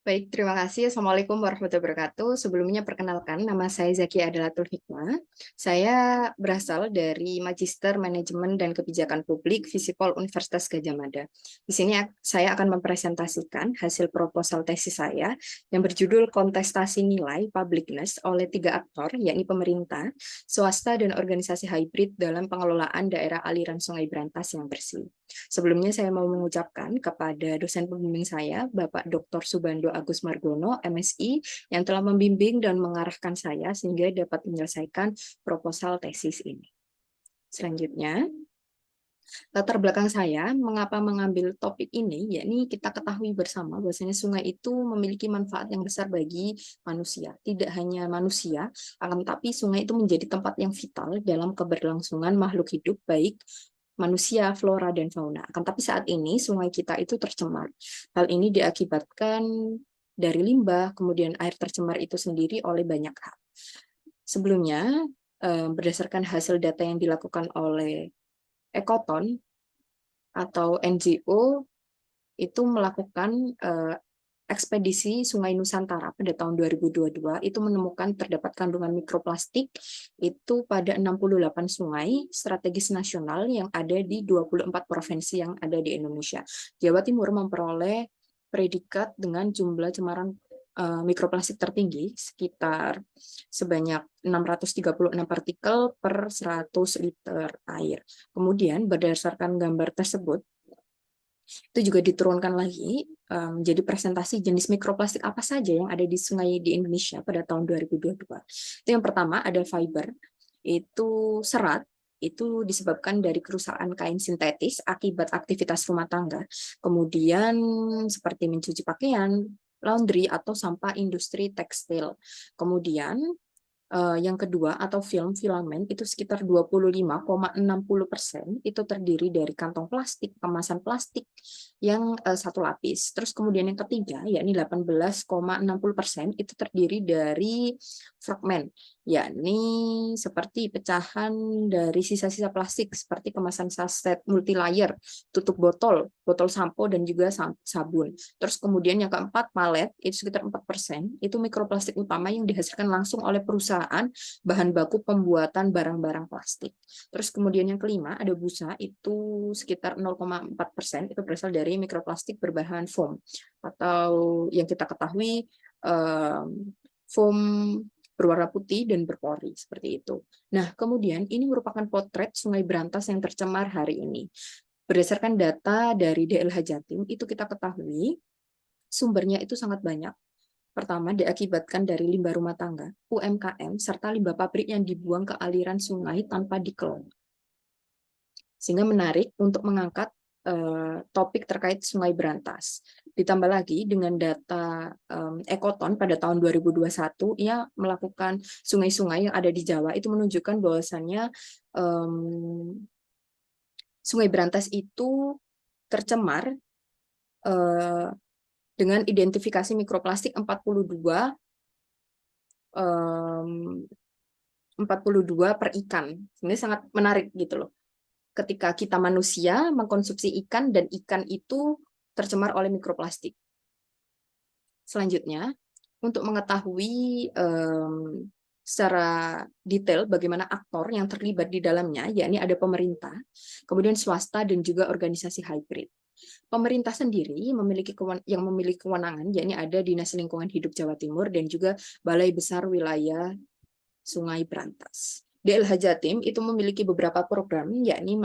Baik, terima kasih. Assalamualaikum warahmatullahi wabarakatuh. Sebelumnya perkenalkan, nama saya Zaki Adalatul Hikmah. Saya berasal dari Magister Manajemen dan Kebijakan Publik Visipol Universitas Gadjah Mada. Di sini saya akan mempresentasikan hasil proposal tesis saya yang berjudul Kontestasi Nilai Publicness oleh 3 aktor, yakni pemerintah, swasta, dan organisasi hybrid dalam pengelolaan daerah aliran Sungai Brantas yang bersih. Sebelumnya saya mau mengucapkan kepada dosen pembimbing saya, Bapak Dr. Subando Agus Margono, MSI, yang telah membimbing dan mengarahkan saya sehingga dapat menyelesaikan proposal tesis ini. Selanjutnya, latar belakang saya, mengapa mengambil topik ini, yakni kita ketahui bersama bahwasanya sungai itu memiliki manfaat yang besar bagi manusia. Tidak hanya manusia, akan tetapi sungai itu menjadi tempat yang vital dalam keberlangsungan makhluk hidup, baik manusia, flora, dan fauna. Akan tapi saat ini sungai kita itu tercemar. Hal ini diakibatkan dari limbah, kemudian air tercemar itu sendiri oleh banyak hal. Sebelumnya, berdasarkan hasil data yang dilakukan oleh Ekoton atau NGO, itu melakukan ekspedisi Sungai Nusantara pada tahun 2022 itu menemukan terdapat kandungan mikroplastik itu pada 68 sungai strategis nasional yang ada di 24 provinsi yang ada di Indonesia. Jawa Timur memperoleh predikat dengan jumlah cemaran mikroplastik tertinggi sekitar sebanyak 636 partikel per 100 liter air. Kemudian berdasarkan gambar tersebut, itu juga diturunkan lagi menjadi presentasi jenis mikroplastik apa saja yang ada di sungai di Indonesia pada tahun 2022. Itu yang pertama ada fiber, itu serat, itu disebabkan dari kerusakan kain sintetis akibat aktivitas rumah tangga. Kemudian seperti mencuci pakaian, laundry, atau sampah industri tekstil. Kemudian yang kedua atau filament itu sekitar 25,60% itu terdiri dari kantong plastik, kemasan plastik yang satu lapis. Terus kemudian yang ketiga yakni 18,60% itu terdiri dari fragmen, yakni seperti pecahan dari sisa-sisa plastik seperti kemasan saset multilayer, tutup botol, botol sampo, dan juga sabun. Terus kemudian yang keempat palet itu sekitar 4%, itu mikroplastik utama yang dihasilkan langsung oleh perusahaan bahan baku pembuatan barang-barang plastik. Terus kemudian yang kelima ada busa, itu sekitar 0,4%, itu berasal dari mikroplastik berbahan foam atau yang kita ketahui foam berwarna putih dan berpori seperti itu. Nah, kemudian ini merupakan potret Sungai Brantas yang tercemar hari ini. Berdasarkan data dari DLH Jatim, itu kita ketahui sumbernya itu sangat banyak. Pertama, diakibatkan dari limbah rumah tangga, UMKM, serta limbah pabrik yang dibuang ke aliran sungai tanpa dikelola. Sehingga menarik untuk mengangkat topik terkait Sungai Brantas. Ditambah lagi dengan data Ekoton pada tahun 2021, ia melakukan sungai-sungai yang ada di Jawa itu menunjukkan bahwasannya Sungai Brantas itu tercemar dengan identifikasi mikroplastik 42 per ikan. Ini sangat menarik gitu loh. Ketika kita manusia mengkonsumsi ikan dan ikan itu tercemar oleh mikroplastik. Selanjutnya, untuk mengetahui secara detail bagaimana aktor yang terlibat di dalamnya, yakni ada pemerintah, kemudian swasta, dan juga organisasi hybrid. Pemerintah sendiri memiliki kewenangan, yakni ada Dinas Lingkungan Hidup Jawa Timur dan juga Balai Besar Wilayah Sungai Brantas. DLH Jatim itu memiliki beberapa program, yakni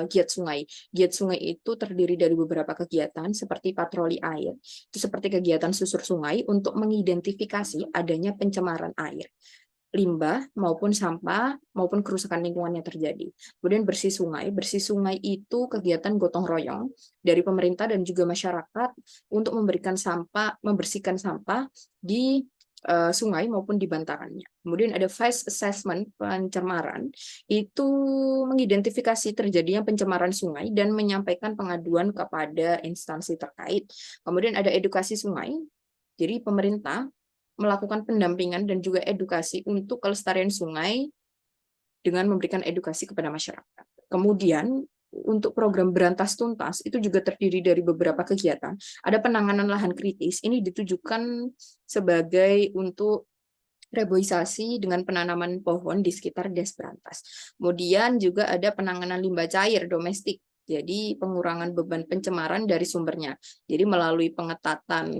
Giat Sungai. Giat Sungai itu terdiri dari beberapa kegiatan seperti patroli air, itu seperti kegiatan susur sungai untuk mengidentifikasi adanya pencemaran air, limbah maupun sampah maupun kerusakan lingkungan yang terjadi. Kemudian bersih sungai itu kegiatan gotong royong dari pemerintah dan juga masyarakat untuk membersihkan sampah di sungai maupun di bantarannya. Kemudian ada phase assessment pencemaran, itu mengidentifikasi terjadinya pencemaran sungai dan menyampaikan pengaduan kepada instansi terkait. Kemudian ada edukasi sungai, jadi pemerintah melakukan pendampingan dan juga edukasi untuk kelestarian sungai dengan memberikan edukasi kepada masyarakat. Kemudian untuk program Berantas Tuntas itu juga terdiri dari beberapa kegiatan. Ada penanganan lahan kritis, ini ditujukan sebagai untuk reboisasi dengan penanaman pohon di sekitar des berantas. Kemudian juga ada penanganan limbah cair domestik. Jadi pengurangan beban pencemaran dari sumbernya. Jadi melalui pengetatan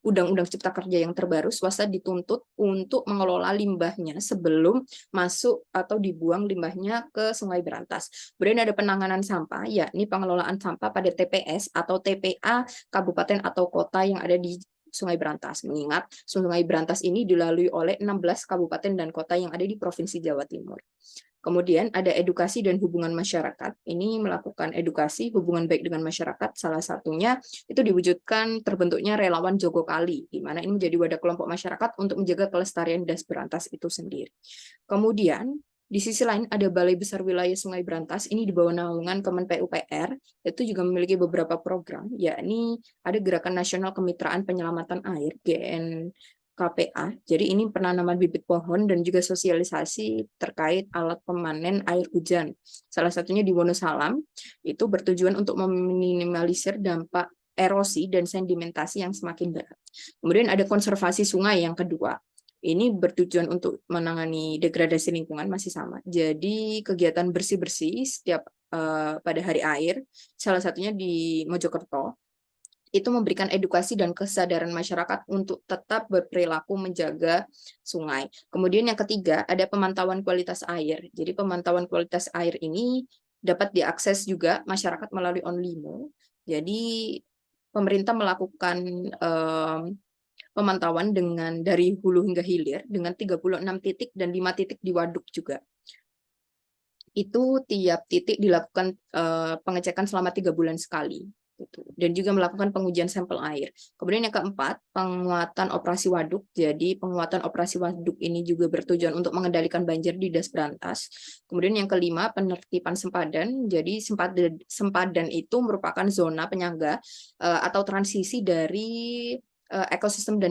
Undang-Undang Cipta Kerja yang terbaru, swasta dituntut untuk mengelola limbahnya sebelum masuk atau dibuang limbahnya ke Sungai Berantas. Kemudian ada penanganan sampah, yakni pengelolaan sampah pada TPS atau TPA kabupaten atau kota yang ada di Sungai Berantas. Mengingat Sungai Berantas ini dilalui oleh 16 kabupaten dan kota yang ada di Provinsi Jawa Timur. Kemudian ada edukasi dan hubungan masyarakat. Ini melakukan edukasi hubungan baik dengan masyarakat. Salah satunya itu diwujudkan terbentuknya relawan Jogo Kali, di mana ini menjadi wadah kelompok masyarakat untuk menjaga kelestarian das berantas itu sendiri. Kemudian di sisi lain ada Balai Besar Wilayah Sungai Berantas, ini di bawah naungan Kemen PUPR, itu juga memiliki beberapa program, yakni ada Gerakan Nasional Kemitraan Penyelamatan Air, GNKPA, jadi ini penanaman bibit pohon dan juga sosialisasi terkait alat pemanen air hujan. Salah satunya di Wonosalam, itu bertujuan untuk meminimalisir dampak erosi dan sedimentasi yang semakin berat. Kemudian ada konservasi sungai yang kedua. Ini bertujuan untuk menangani degradasi lingkungan, masih sama. Jadi kegiatan bersih-bersih setiap pada hari air, salah satunya di Mojokerto, itu memberikan edukasi dan kesadaran masyarakat untuk tetap berperilaku menjaga sungai. Kemudian yang ketiga, ada pemantauan kualitas air. Jadi pemantauan kualitas air ini dapat diakses juga masyarakat melalui Onlimo. Jadi pemerintah melakukan pemantauan dari hulu hingga hilir dengan 36 titik dan 5 titik di waduk juga. Itu tiap titik dilakukan pengecekan selama 3 bulan sekali. Dan juga melakukan pengujian sampel air. Kemudian yang keempat, penguatan operasi waduk. Jadi penguatan operasi waduk ini juga bertujuan untuk mengendalikan banjir di das berantas. Kemudian yang kelima, penertiban sempadan. Jadi sempadan itu merupakan zona penyangga atau transisi dari ekosistem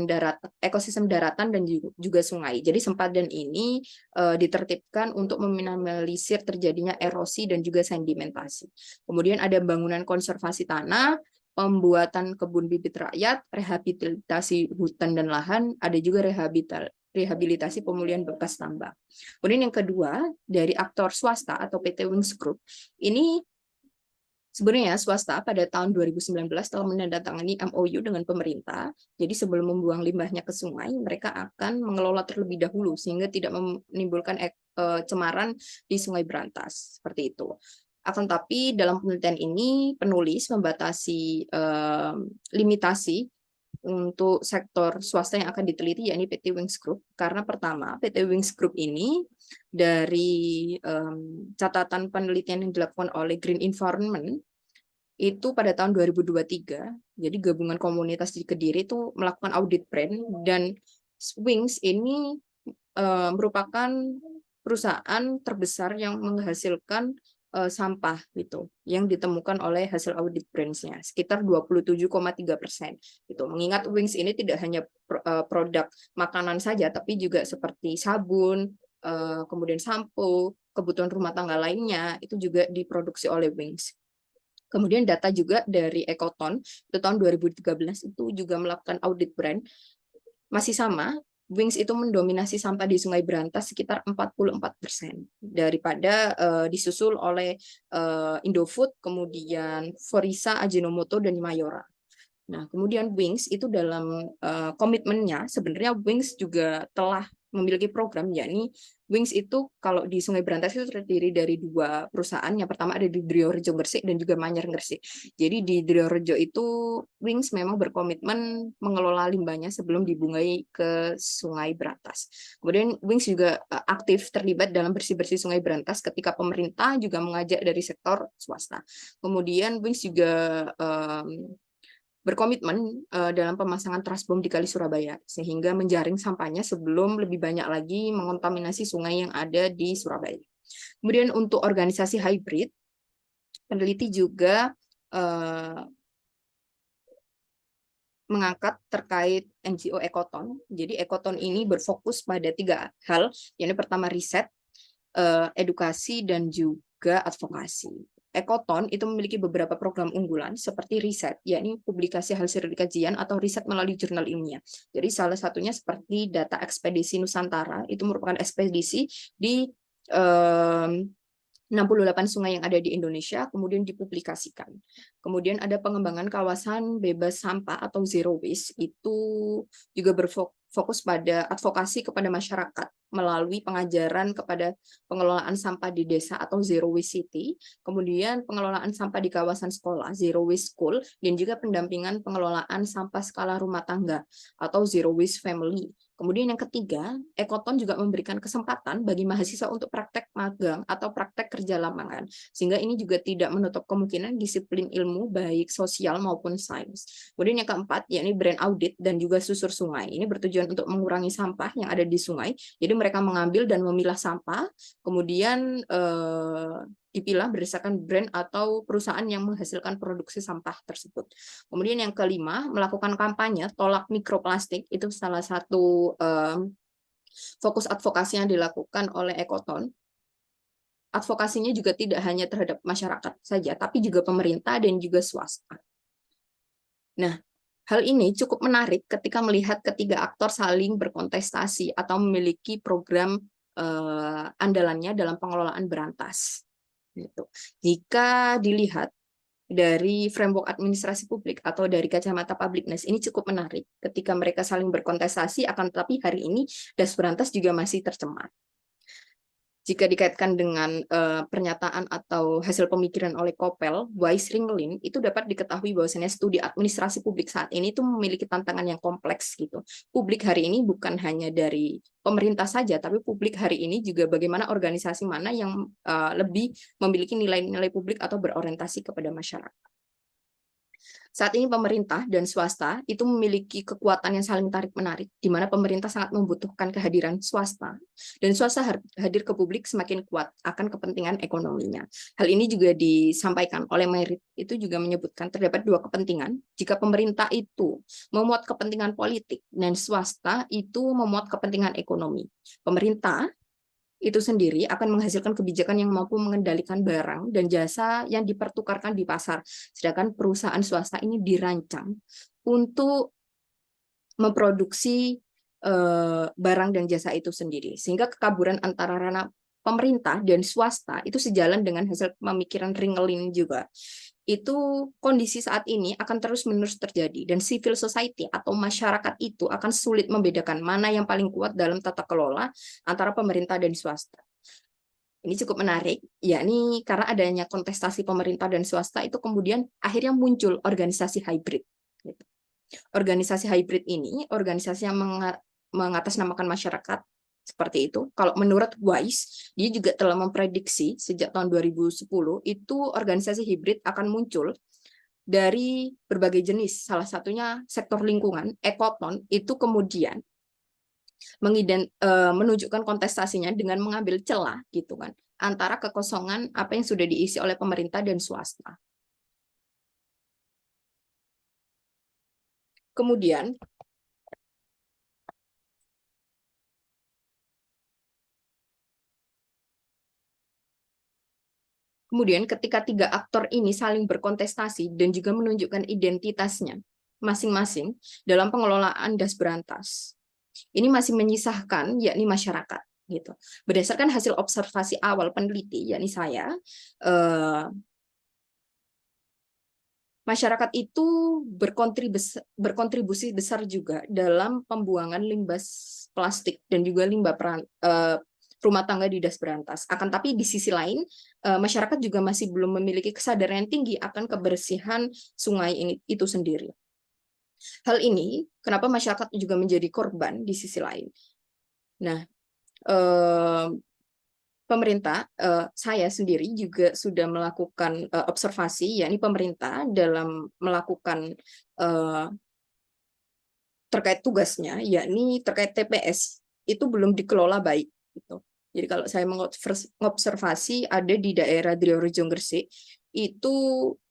daratan dan juga sungai. Jadi sempadan ini ditertibkan untuk meminimalisir terjadinya erosi dan juga sedimentasi. Kemudian ada bangunan konservasi tanah, pembuatan kebun bibit rakyat, rehabilitasi hutan dan lahan, ada juga rehabilitasi pemulihan bekas tambang. Kemudian yang kedua, dari aktor swasta atau PT Wings Group, ini sebenarnya swasta pada tahun 2019 telah menandatangani MOU dengan pemerintah. Jadi sebelum membuang limbahnya ke sungai, mereka akan mengelola terlebih dahulu sehingga tidak menimbulkan cemaran di Sungai Berantas. Seperti itu. Akan tapi dalam penelitian ini penulis membatasi limitasi untuk sektor swasta yang akan diteliti, yakni PT Wings Group. Karena pertama, PT Wings Group ini dari catatan penelitian yang dilakukan oleh Green Environment, itu pada tahun 2023, jadi gabungan komunitas di Kediri itu melakukan audit brand, dan Wings ini merupakan perusahaan terbesar yang menghasilkan sampah gitu yang ditemukan oleh hasil audit brands-nya sekitar 27,3%. Itu mengingat Wings ini tidak hanya produk makanan saja, tapi juga seperti sabun, kemudian sampo, kebutuhan rumah tangga lainnya itu juga diproduksi oleh Wings. Kemudian data juga dari Ekoton itu tahun 2013 itu juga melakukan audit brand, masih sama. Wings itu mendominasi sampah di Sungai Berantas sekitar 44%, daripada disusul oleh Indofood, kemudian Forisa, Ajinomoto, dan Mayora. Nah, kemudian Wings itu dalam komitmennya, sebenarnya Wings juga telah memiliki program, yakni Wings itu kalau di Sungai Berantas itu terdiri dari 2 perusahaan. Yang pertama ada di Driorejo Gresik dan juga Manyar Gresik. Jadi di Driorejo itu Wings memang berkomitmen mengelola limbahnya sebelum dibungai ke Sungai Berantas. Kemudian Wings juga aktif terlibat dalam bersih-bersih Sungai Berantas ketika pemerintah juga mengajak dari sektor swasta. Kemudian Wings juga berkomitmen dalam pemasangan trasbom di Kali Surabaya, sehingga menjaring sampahnya sebelum lebih banyak lagi mengontaminasi sungai yang ada di Surabaya. Kemudian untuk organisasi hybrid, peneliti juga mengangkat terkait NGO Ekoton. Jadi Ekoton ini berfokus pada 3 hal, yaitu pertama riset, edukasi, dan juga juga advokasi. Ekoton itu memiliki beberapa program unggulan seperti riset, yakni publikasi hasil kajian atau riset melalui jurnal ilmiah. Jadi salah satunya seperti data ekspedisi Nusantara, itu merupakan ekspedisi di 68 sungai yang ada di Indonesia, kemudian dipublikasikan. Kemudian ada pengembangan kawasan bebas sampah atau zero waste, itu juga berfokus pada advokasi kepada masyarakat melalui pengajaran kepada pengelolaan sampah di desa atau zero waste city, kemudian pengelolaan sampah di kawasan sekolah, zero waste school, dan juga pendampingan pengelolaan sampah skala rumah tangga atau zero waste family. Kemudian yang ketiga, Ekoton juga memberikan kesempatan bagi mahasiswa untuk praktek magang atau praktek kerja lapangan, sehingga ini juga tidak menutup kemungkinan disiplin ilmu baik sosial maupun sains. Kemudian yang keempat, yakni brand audit dan juga susur sungai. Ini bertujuan untuk mengurangi sampah yang ada di sungai. Jadi mereka mengambil dan memilah sampah, kemudian dipilah berdasarkan brand atau perusahaan yang menghasilkan produksi sampah tersebut. Kemudian yang kelima, melakukan kampanye tolak mikroplastik, itu salah satu fokus advokasi yang dilakukan oleh Ekoton. Advokasinya juga tidak hanya terhadap masyarakat saja, tapi juga pemerintah dan juga swasta. Nah, hal ini cukup menarik ketika melihat ketiga aktor saling berkontestasi atau memiliki program andalannya dalam pengelolaan berantas. Gitu. Jika dilihat dari framework administrasi publik atau dari kacamata publicness, ini cukup menarik ketika mereka saling berkontestasi, akan tetapi hari ini Das Berantas juga masih tercemar. Jika dikaitkan dengan pernyataan atau hasil pemikiran oleh Koppel, Weiss Ringelin, itu dapat diketahui bahwasannya studi administrasi publik saat ini itu memiliki tantangan yang kompleks gitu. Publik hari ini bukan hanya dari pemerintah saja, tapi publik hari ini juga bagaimana organisasi mana yang lebih memiliki nilai-nilai publik atau berorientasi kepada masyarakat. Saat ini pemerintah dan swasta itu memiliki kekuatan yang saling tarik-menarik, di mana pemerintah sangat membutuhkan kehadiran swasta, dan swasta hadir ke publik semakin kuat akan kepentingan ekonominya. Hal ini juga disampaikan oleh Merit, itu juga menyebutkan terdapat dua kepentingan. Jika pemerintah itu memuat kepentingan politik, dan swasta itu memuat kepentingan ekonomi. Pemerintah itu sendiri akan menghasilkan kebijakan yang mampu mengendalikan barang dan jasa yang dipertukarkan di pasar. Sedangkan perusahaan swasta ini dirancang untuk memproduksi barang dan jasa itu sendiri. Sehingga kekaburan antara ranah pemerintah dan swasta itu sejalan dengan hasil pemikiran Ringelin juga. Itu kondisi saat ini akan terus-menerus terjadi, dan civil society atau masyarakat itu akan sulit membedakan mana yang paling kuat dalam tata kelola antara pemerintah dan swasta. Ini cukup menarik, yakni karena adanya kontestasi pemerintah dan swasta itu kemudian akhirnya muncul organisasi hybrid. Organisasi hybrid ini organisasi yang mengatasnamakan masyarakat, seperti itu. Kalau menurut Weiss, dia juga telah memprediksi sejak tahun 2010 itu organisasi hibrid akan muncul dari berbagai jenis. Salah satunya sektor lingkungan, Ekoton itu kemudian menunjukkan kontestasinya dengan mengambil celah gitu kan antara kekosongan apa yang sudah diisi oleh pemerintah dan swasta. Kemudian ketika tiga aktor ini saling berkontestasi dan juga menunjukkan identitasnya masing-masing dalam pengelolaan Das Berantas, ini masih menyisahkan yakni masyarakat gitu. Berdasarkan hasil observasi awal peneliti yakni saya, masyarakat itu berkontribusi besar juga dalam pembuangan limbah plastik dan juga limbah rumah tangga di Das Berantas. Akan tapi di sisi lain, masyarakat juga masih belum memiliki kesadaran yang tinggi akan kebersihan sungai ini itu sendiri. Hal ini kenapa masyarakat juga menjadi korban di sisi lain. Nah, pemerintah, saya sendiri juga sudah melakukan observasi, yakni pemerintah dalam melakukan terkait tugasnya, yakni terkait TPS, itu belum dikelola baik. Gitu. Jadi kalau saya mengobservasi ada di daerah Driorejo Gresik, itu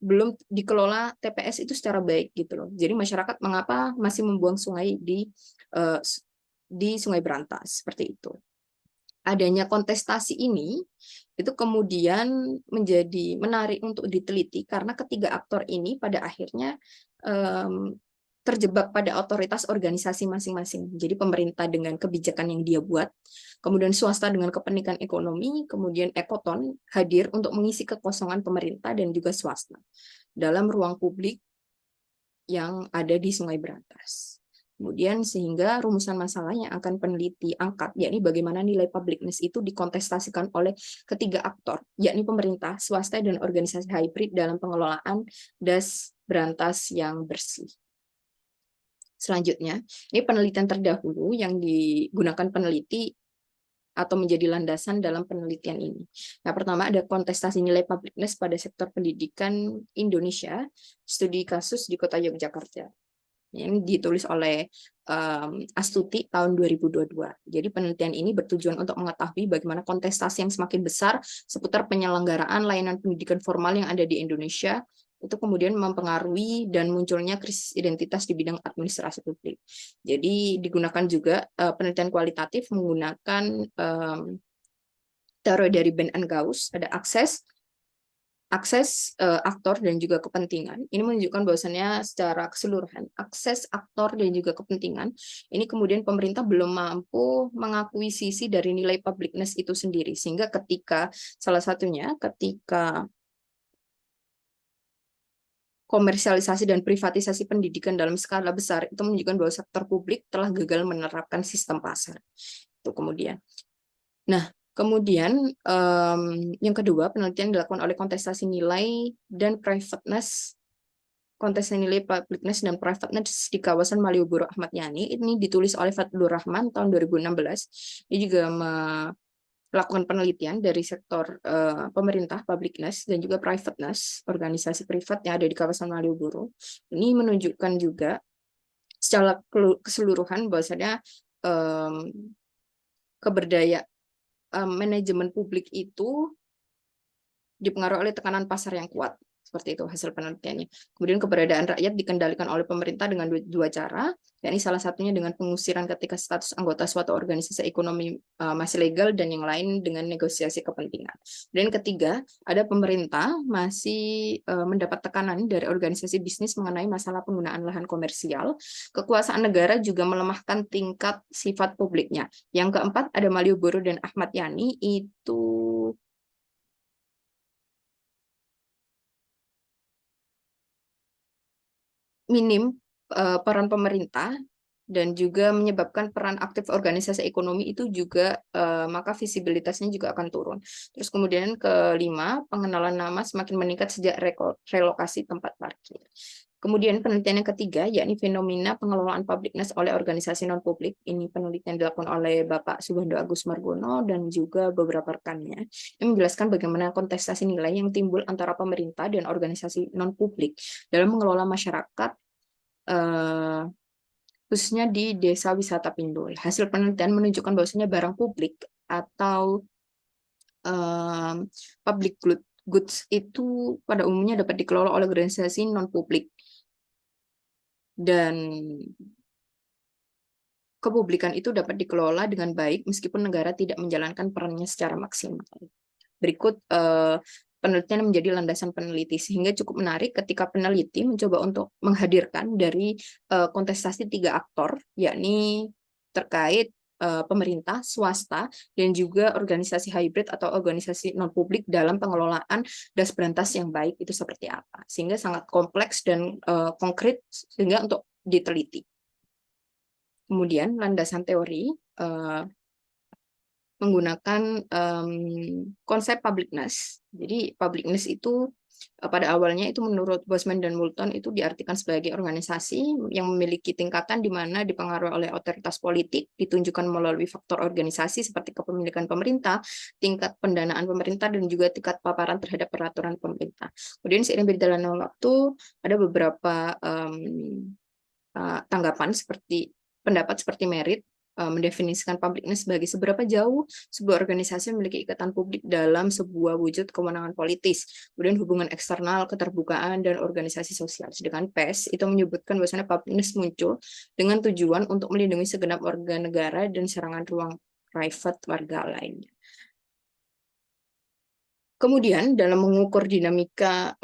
belum dikelola TPS itu secara baik gitu loh. Jadi masyarakat mengapa masih membuang sungai di Sungai Berantas seperti itu. adanya kontestasi ini itu kemudian menjadi menarik untuk diteliti karena ketiga aktor ini pada akhirnya terjebak pada otoritas organisasi masing-masing. Jadi pemerintah dengan kebijakan yang dia buat, kemudian swasta dengan kepentingan ekonomi, kemudian ekoton hadir untuk mengisi kekosongan pemerintah dan juga swasta dalam ruang publik yang ada di Sungai Berantas. Kemudian sehingga rumusan masalah yang akan peneliti angkat, yakni bagaimana nilai publicness itu dikontestasikan oleh ketiga aktor, yakni pemerintah, swasta, dan organisasi hybrid dalam pengelolaan das berantas yang bersih. Selanjutnya, ini penelitian terdahulu yang digunakan peneliti atau menjadi landasan dalam penelitian ini. Nah, pertama ada kontestasi nilai publicness pada sektor pendidikan Indonesia, studi kasus di Kota Yogyakarta. Yang ditulis oleh Astuti tahun 2022. Jadi penelitian ini bertujuan untuk mengetahui bagaimana kontestasi yang semakin besar seputar penyelenggaraan layanan pendidikan formal yang ada di Indonesia itu kemudian mempengaruhi dan munculnya krisis identitas di bidang administrasi publik. Jadi digunakan juga penelitian kualitatif menggunakan teori dari Ben and Gauss, ada akses, aktor dan juga kepentingan. Ini menunjukkan bahwasannya secara keseluruhan akses aktor dan juga kepentingan ini kemudian pemerintah belum mampu mengakuisisi dari nilai publicness itu sendiri, sehingga ketika salah satunya ketika komersialisasi dan privatisasi pendidikan dalam skala besar itu menunjukkan bahwa sektor publik telah gagal menerapkan sistem pasar. Itu kemudian. Nah, kemudian yang kedua, penelitian dilakukan oleh kontestasi nilai dan privateness, kontestasi nilai publicness dan privateness di kawasan Malioboro Ahmad Yani. Ini ditulis oleh Fadlur Rahman tahun 2016. Ini juga melakukan penelitian dari sektor pemerintah, publicness, dan juga privateness, organisasi privat yang ada di kawasan Malioboro. Ini menunjukkan juga secara keseluruhan bahwasanya keberdayaan manajemen publik itu dipengaruhi oleh tekanan pasar yang kuat. Seperti itu hasil penelitiannya. Kemudian keberadaan rakyat dikendalikan oleh pemerintah dengan dua cara, yakni salah satunya dengan pengusiran ketika status anggota suatu organisasi ekonomi masih legal, dan yang lain dengan negosiasi kepentingan. Dan ketiga, ada pemerintah masih mendapat tekanan dari organisasi bisnis mengenai masalah penggunaan lahan komersial. Kekuasaan negara juga melemahkan tingkat sifat publiknya. Yang keempat, ada Malioboro dan Ahmad Yani itu minim peran pemerintah dan juga menyebabkan peran aktif organisasi ekonomi itu juga maka visibilitasnya juga akan turun. Terus kemudian kelima, pengenalan nama semakin meningkat sejak relokasi tempat parkir. Kemudian penelitian yang ketiga, yakni fenomena pengelolaan publicness oleh organisasi non-publik. Ini penelitian dilakukan oleh Bapak Subhando Agus Margono dan juga beberapa rekannya. Yang menjelaskan bagaimana kontestasi nilai yang timbul antara pemerintah dan organisasi non-publik dalam mengelola masyarakat, khususnya di Desa Wisata Pindul. Hasil penelitian menunjukkan bahwasanya barang publik atau public goods itu pada umumnya dapat dikelola oleh organisasi non-publik. Dan kepublikan itu dapat dikelola dengan baik meskipun negara tidak menjalankan perannya secara maksimal. Berikut penelitian menjadi landasan peneliti, sehingga cukup menarik ketika peneliti mencoba untuk menghadirkan dari kontestasi tiga aktor, yakni terkait pemerintah, swasta, dan juga organisasi hybrid atau organisasi non-publik dalam pengelolaan das berantas yang baik itu seperti apa. Sehingga sangat kompleks dan konkret sehingga untuk diteliti. Kemudian landasan teori menggunakan konsep publicness. Jadi publicness itu pada awalnya itu menurut Bosman dan Moulton itu diartikan sebagai organisasi yang memiliki tingkatan di mana dipengaruhi oleh otoritas politik, ditunjukkan melalui faktor organisasi seperti kepemilikan pemerintah, tingkat pendanaan pemerintah, dan juga tingkat paparan terhadap peraturan pemerintah. Kemudian seiring berjalannya waktu ada beberapa tanggapan seperti pendapat seperti Merit mendefinisikan publicness sebagai seberapa jauh sebuah organisasi memiliki ikatan publik dalam sebuah wujud kewenangan politis, kemudian hubungan eksternal, keterbukaan, dan organisasi sosial. Sedangkan PES itu menyebutkan bahwasanya publicness muncul dengan tujuan untuk melindungi segenap warga negara dan serangan ruang private warga lainnya. Kemudian dalam mengukur dinamika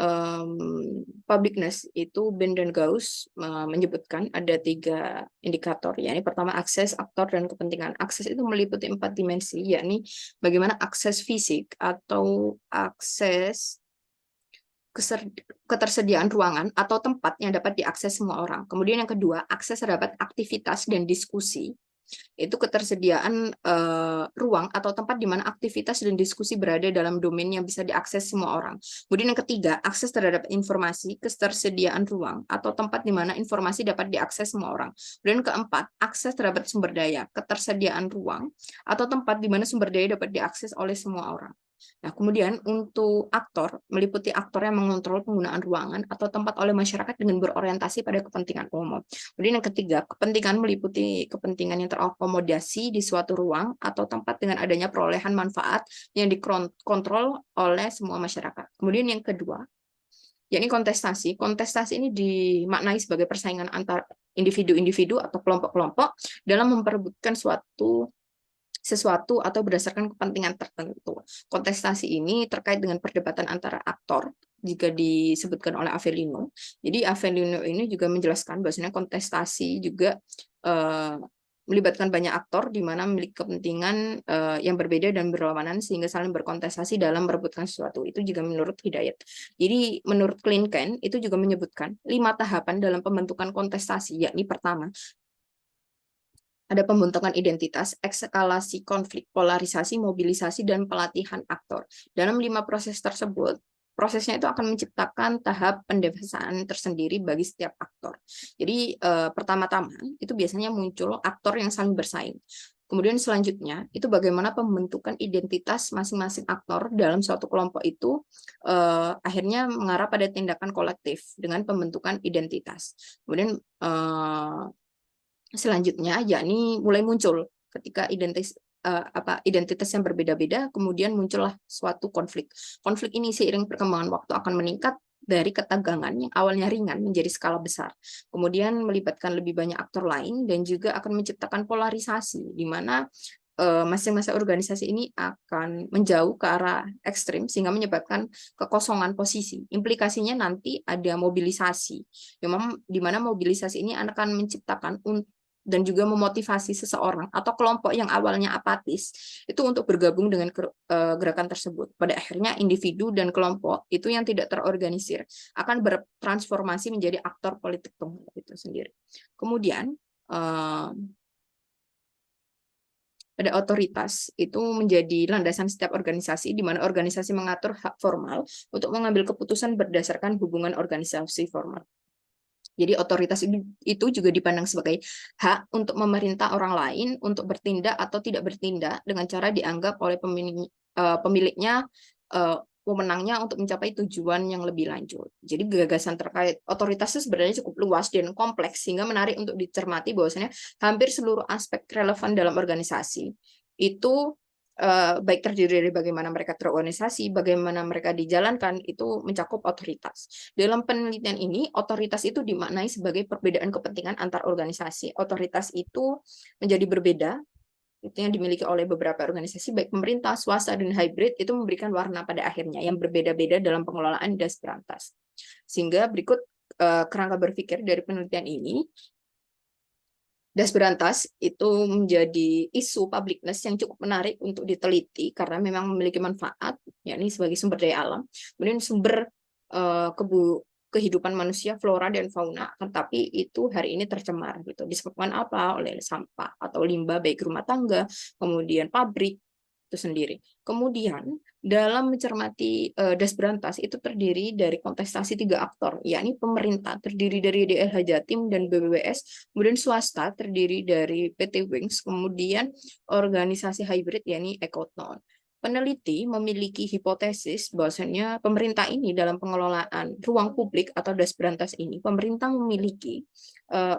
publicness itu Ben dan Gauss menyebutkan ada 3 indikator, yakni pertama akses, aktor, dan kepentingan. Akses itu meliputi 4 dimensi, yakni bagaimana akses fisik atau akses ketersediaan ruangan atau tempat yang dapat diakses semua orang. Kemudian yang kedua, akses terhadap aktivitas dan diskusi. Itu ketersediaan ruang atau tempat di mana aktivitas dan diskusi berada dalam domain yang bisa diakses semua orang. Kemudian yang ketiga, akses terhadap informasi, ketersediaan ruang atau tempat di mana informasi dapat diakses semua orang. Kemudian keempat, akses terhadap sumber daya, ketersediaan ruang atau tempat di mana sumber daya dapat diakses oleh semua orang. Nah, kemudian untuk aktor, meliputi aktor yang mengontrol penggunaan ruangan atau tempat oleh masyarakat dengan berorientasi pada kepentingan umum. Kemudian yang ketiga, kepentingan meliputi kepentingan yang terakomodasi di suatu ruang atau tempat dengan adanya perolehan manfaat yang dikontrol oleh semua masyarakat. Kemudian yang kedua, yakni kontestasi. Kontestasi ini dimaknai sebagai persaingan antar individu-individu atau kelompok-kelompok dalam memperebutkan sesuatu atau berdasarkan kepentingan tertentu. Kontestasi ini terkait dengan perdebatan antara aktor, jika disebutkan oleh Avellino. Jadi Avellino ini juga menjelaskan bahwasanya kontestasi juga melibatkan banyak aktor di mana memiliki kepentingan yang berbeda dan berlawanan sehingga saling berkontestasi dalam merebutkan sesuatu. Itu juga menurut Hidayat. Jadi menurut Klinken itu juga menyebutkan 5 tahapan dalam pembentukan kontestasi, yakni pertama, ada pembentukan identitas, eskalasi konflik, polarisasi, mobilisasi, dan pelatihan aktor. Dalam 5 proses tersebut, prosesnya itu akan menciptakan tahap pendewasaan tersendiri bagi setiap aktor. Jadi pertama-tama itu biasanya muncul aktor yang saling bersaing. Kemudian selanjutnya itu bagaimana pembentukan identitas masing-masing aktor dalam suatu kelompok itu akhirnya mengarah pada tindakan kolektif dengan pembentukan identitas. Kemudian selanjutnya yakni mulai muncul ketika identitas yang berbeda-beda, kemudian muncullah suatu konflik. Konflik ini seiring perkembangan waktu akan meningkat dari ketegangan yang awalnya ringan menjadi skala besar. Kemudian melibatkan lebih banyak aktor lain dan juga akan menciptakan polarisasi di mana masing-masing organisasi ini akan menjauh ke arah ekstrim sehingga menyebabkan kekosongan posisi. Implikasinya nanti ada mobilisasi, di mana mobilisasi ini akan menciptakan dan juga memotivasi seseorang atau kelompok yang awalnya apatis itu untuk bergabung dengan gerakan tersebut. Pada akhirnya individu dan kelompok itu yang tidak terorganisir akan bertransformasi menjadi aktor politik tunggal itu sendiri. Kemudian pada otoritas itu menjadi landasan setiap organisasi, di mana organisasi mengatur hak formal untuk mengambil keputusan berdasarkan hubungan organisasi formal. Jadi otoritas itu juga dipandang sebagai hak untuk memerintah orang lain untuk bertindak atau tidak bertindak dengan cara dianggap oleh pemiliknya pemenangnya untuk mencapai tujuan yang lebih lanjut. Jadi gagasan terkait otoritas itu sebenarnya cukup luas dan kompleks sehingga menarik untuk dicermati bahwasanya hampir seluruh aspek relevan dalam organisasi itu baik terdiri dari bagaimana mereka terorganisasi, bagaimana mereka dijalankan, itu mencakup otoritas. Dalam penelitian ini, otoritas itu dimaknai sebagai perbedaan kepentingan antar organisasi. Otoritas itu menjadi berbeda, itu yang dimiliki oleh beberapa organisasi, baik pemerintah, swasta, dan hybrid, itu memberikan warna pada akhirnya, yang berbeda-beda dalam pengelolaan das berantas. Sehingga berikut kerangka berpikir dari penelitian ini, das berantas itu menjadi isu publicness yang cukup menarik untuk diteliti karena memang memiliki manfaat, yakni sebagai sumber daya alam, kemudian sumber kehidupan manusia, flora dan fauna, tetapi itu hari ini tercemar gitu. Disebabkan apa? Oleh sampah atau limbah baik rumah tangga, kemudian pabrik itu sendiri. Kemudian dalam mencermati das berantas itu terdiri dari kontestasi 3 aktor, yakni pemerintah terdiri dari DLH Jatim dan BBWS, kemudian swasta terdiri dari PT Wings, kemudian organisasi hybrid yakni Ekoton. Peneliti memiliki hipotesis bahwasanya pemerintah ini dalam pengelolaan ruang publik atau das berantas ini, pemerintah memiliki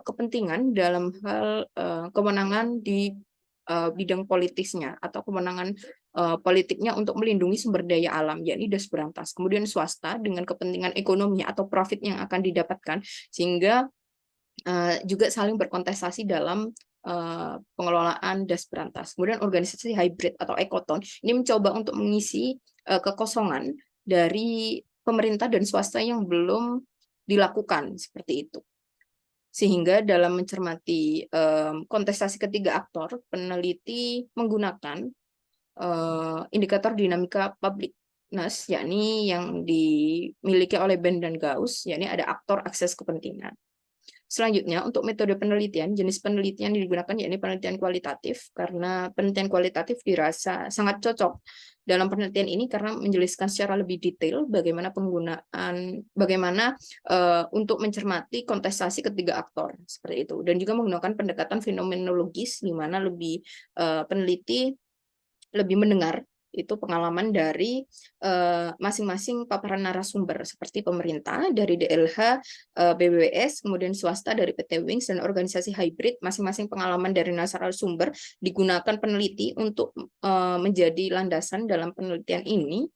kepentingan dalam hal kewenangan di bidang politisnya atau kewenangan politiknya untuk melindungi sumber daya alam, yakni das berantas. Kemudian swasta dengan kepentingan ekonomi atau profit yang akan didapatkan, sehingga juga saling berkontestasi dalam pengelolaan das berantas. Kemudian organisasi hybrid atau ekoton ini mencoba untuk mengisi kekosongan dari pemerintah dan swasta yang belum dilakukan seperti itu. Sehingga dalam mencermati kontestasi ketiga aktor, peneliti menggunakan indikator dinamika publicness, yakni yang dimiliki oleh Ben dan Gauss, yakni ada aktor akses kepentingan. Selanjutnya, untuk metode penelitian, jenis penelitian yang digunakan yakni penelitian kualitatif, karena penelitian kualitatif dirasa sangat cocok dalam penelitian ini karena menjelaskan secara lebih detail bagaimana untuk mencermati kontestasi ketiga aktor seperti itu, dan juga menggunakan pendekatan fenomenologis di mana peneliti lebih mendengar itu pengalaman dari masing-masing paparan narasumber seperti pemerintah dari DLH, BBWS, kemudian swasta dari PT Wings dan organisasi hybrid, masing-masing pengalaman dari narasumber digunakan peneliti untuk menjadi landasan dalam penelitian ini.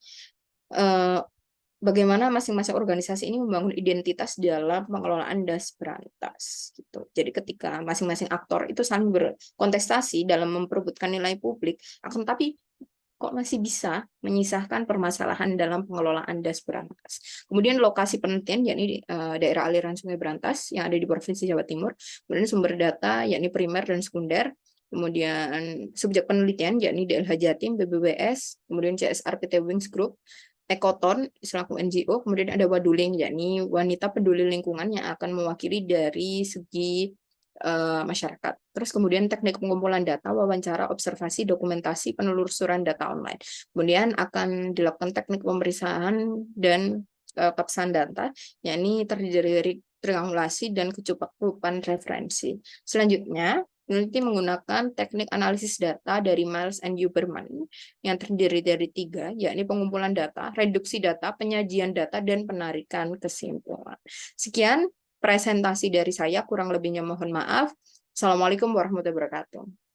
Bagaimana masing-masing organisasi ini membangun identitas dalam pengelolaan das berantas gitu. Jadi ketika masing-masing aktor itu saling berkontestasi dalam memperebutkan nilai publik, akan tapi kok masih bisa menyisahkan permasalahan dalam pengelolaan das berantas. Kemudian lokasi penelitian yakni daerah aliran Sungai Berantas yang ada di Provinsi Jawa Timur. Kemudian sumber data yakni primer dan sekunder. Kemudian subjek penelitian yakni DLH Jatim, BBWS, kemudian CSR PT Wings Group, Ekoton selaku NGO, kemudian ada Waduling, yakni wanita peduli lingkungan yang akan mewakili dari segi masyarakat. Terus kemudian teknik pengumpulan data, wawancara, observasi, dokumentasi, penelusuran data online. Kemudian akan dilakukan teknik pemeriksaan dan keabsahan data, yakni terdiri dari triangulasi dan kecukupan referensi. Selanjutnya, peneliti menggunakan teknik analisis data dari Miles and Huberman yang terdiri dari 3, yakni pengumpulan data, reduksi data, penyajian data, dan penarikan kesimpulan. Sekian presentasi dari saya, kurang lebihnya mohon maaf. Assalamualaikum warahmatullahi wabarakatuh.